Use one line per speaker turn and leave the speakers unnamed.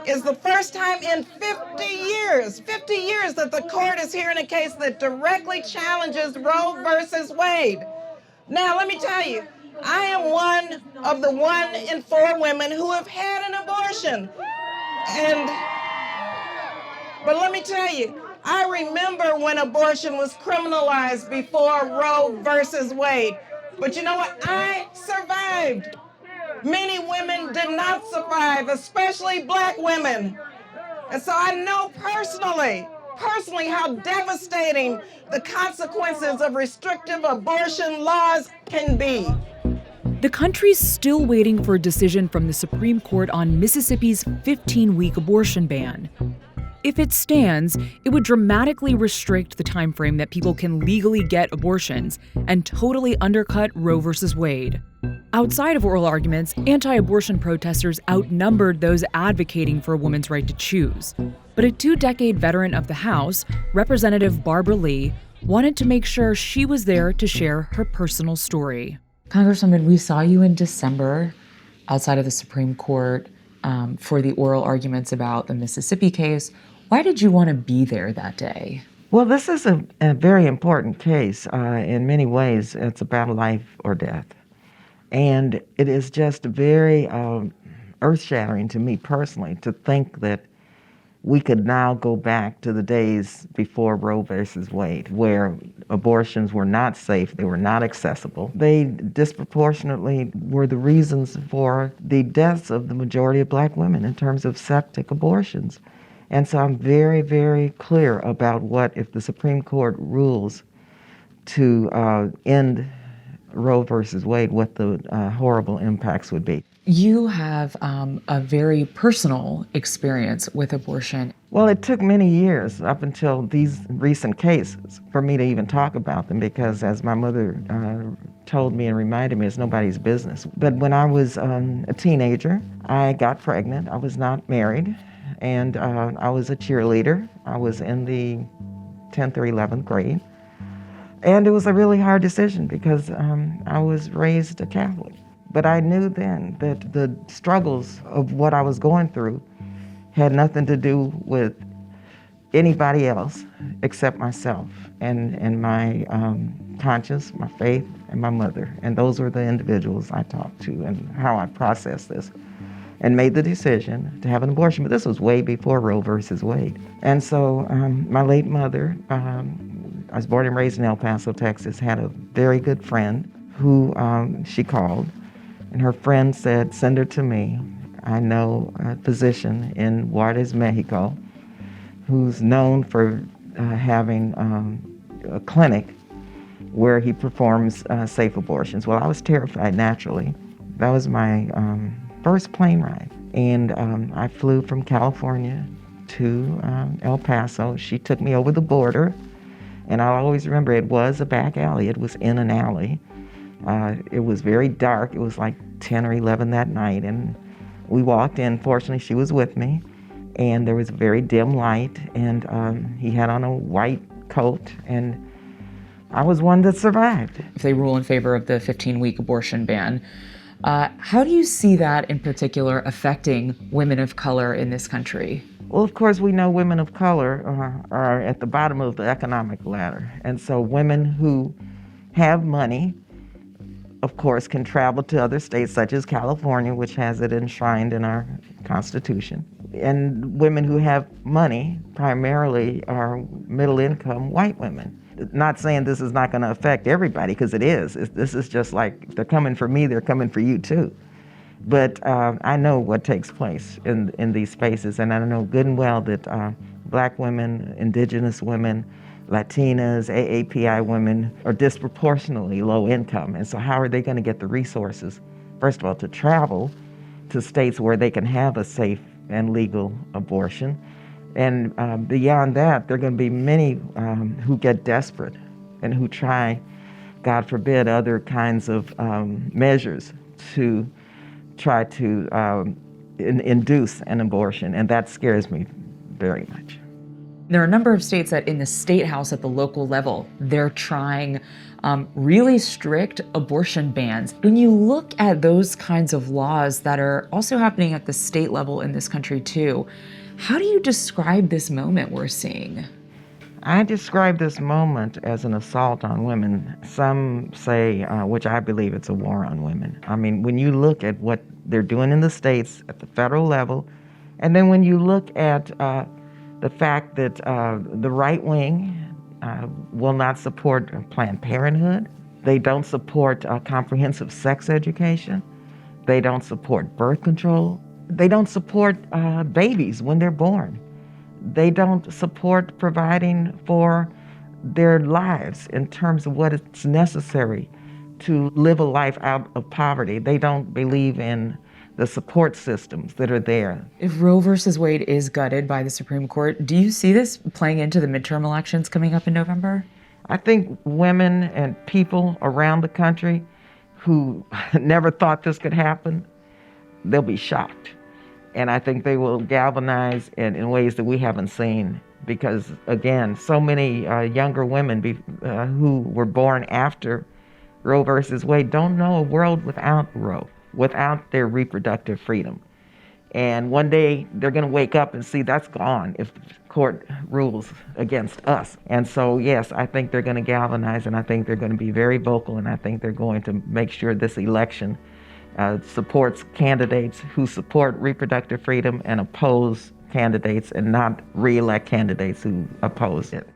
is the first time in 50 years that the court is hearing a case that directly challenges Roe versus Wade. Now, let me tell you, I am one of the 1 in 4 women who have had an abortion. But let me tell you, I remember when abortion was criminalized before Roe versus Wade. But you know what? I survived. Many women did not survive, especially Black women. And so I know personally how devastating the consequences of restrictive abortion laws can be.
The country's still waiting for a decision from the Supreme Court on Mississippi's 15-week abortion ban. If it stands, it would dramatically restrict the time frame that people can legally get abortions and totally undercut Roe versus Wade. Outside of oral arguments, anti-abortion protesters outnumbered those advocating for a woman's right to choose. But a 2-decade veteran of the House, Representative Barbara Lee, wanted to make sure she was there to share her personal story.
Congresswoman, we saw you in December outside of the Supreme Court for the oral arguments about the Mississippi case. Why did you want to be there that day?
Well, this is a very important case. In many ways, it's about life or death. And it is just very earth-shattering to me personally to think that we could now go back to the days before Roe versus Wade, where abortions were not safe, they were not accessible. They disproportionately were the reasons for the deaths of the majority of Black women in terms of septic abortions. And so I'm very, very clear about what, if the Supreme Court rules to end Roe versus Wade, what the horrible impacts would be.
You have a very personal experience with abortion.
Well, it took many years up until these recent cases for me to even talk about them because, as my mother told me and reminded me, it's nobody's business. But when I was a teenager, I got pregnant. I was not married, and I was a cheerleader. I was in the 10th or 11th grade. And it was a really hard decision because I was raised a Catholic. But I knew then that the struggles of what I was going through had nothing to do with anybody else except myself and my conscience, my faith, and my mother. And those were the individuals I talked to and how I processed this and made the decision to have an abortion. But this was way before Roe versus Wade. And so my late mother, I was born and raised in El Paso, Texas, had a very good friend who she called. And her friend said, send her to me. I know a physician in Juarez, Mexico, who's known for having a clinic where he performs safe abortions. Well, I was terrified, naturally. That was my first plane ride. And I flew from California to El Paso. She took me over the border. And I'll always remember it was a back alley. It was in an alley. It was very dark. It was like 10 or 11 that night. And we walked in. Fortunately, she was with me. And there was a very dim light. And he had on a white coat. And I was one that survived.
If they rule in favor of the 15-week abortion ban, how do you see that in particular affecting women of color in this country?
Well, of course, we know women of color are at the bottom of the economic ladder. And so women who have money, of course, can travel to other states such as California, which has it enshrined in our Constitution. And women who have money primarily are middle-income white women. Not saying this is not going to affect everybody, because it is. This is just like, if they're coming for me, they're coming for you too. But I know what takes place in these spaces, and I know good and well that Black women, indigenous women, Latinas, AAPI women are disproportionately low income. And so how are they going to get the resources, first of all, to travel to states where they can have a safe and legal abortion? And beyond that, there are going to be many who get desperate and who try, God forbid, other kinds of measures to try to induce an abortion. And that scares me very much.
There are a number of states that in the state house at the local level, they're trying really strict abortion bans. When you look at those kinds of laws that are also happening at the state level in this country too, how do you describe this moment we're seeing?
I describe this moment as an assault on women. Some say, which I believe it's a war on women. I mean, when you look at what they're doing in the states at the federal level, and then when you look at the fact that the right wing will not support Planned Parenthood. They don't support comprehensive sex education. They don't support birth control. They don't support babies when they're born. They don't support providing for their lives in terms of what is necessary to live a life out of poverty. They don't believe in the support systems that are there.
If Roe versus Wade is gutted by the Supreme Court, do you see this playing into the midterm elections coming up in November?
I think women and people around the country who never thought this could happen, they'll be shocked. And I think they will galvanize in ways that we haven't seen because, again, so many younger women who were born after Roe versus Wade don't know a world without Roe, without their reproductive freedom. And one day they're going to wake up and see that's gone if the court rules against us. And so, yes, I think they're going to galvanize, and I think they're going to be very vocal, and I think they're going to make sure this election supports candidates who support reproductive freedom and oppose candidates and not re-elect candidates who oppose it.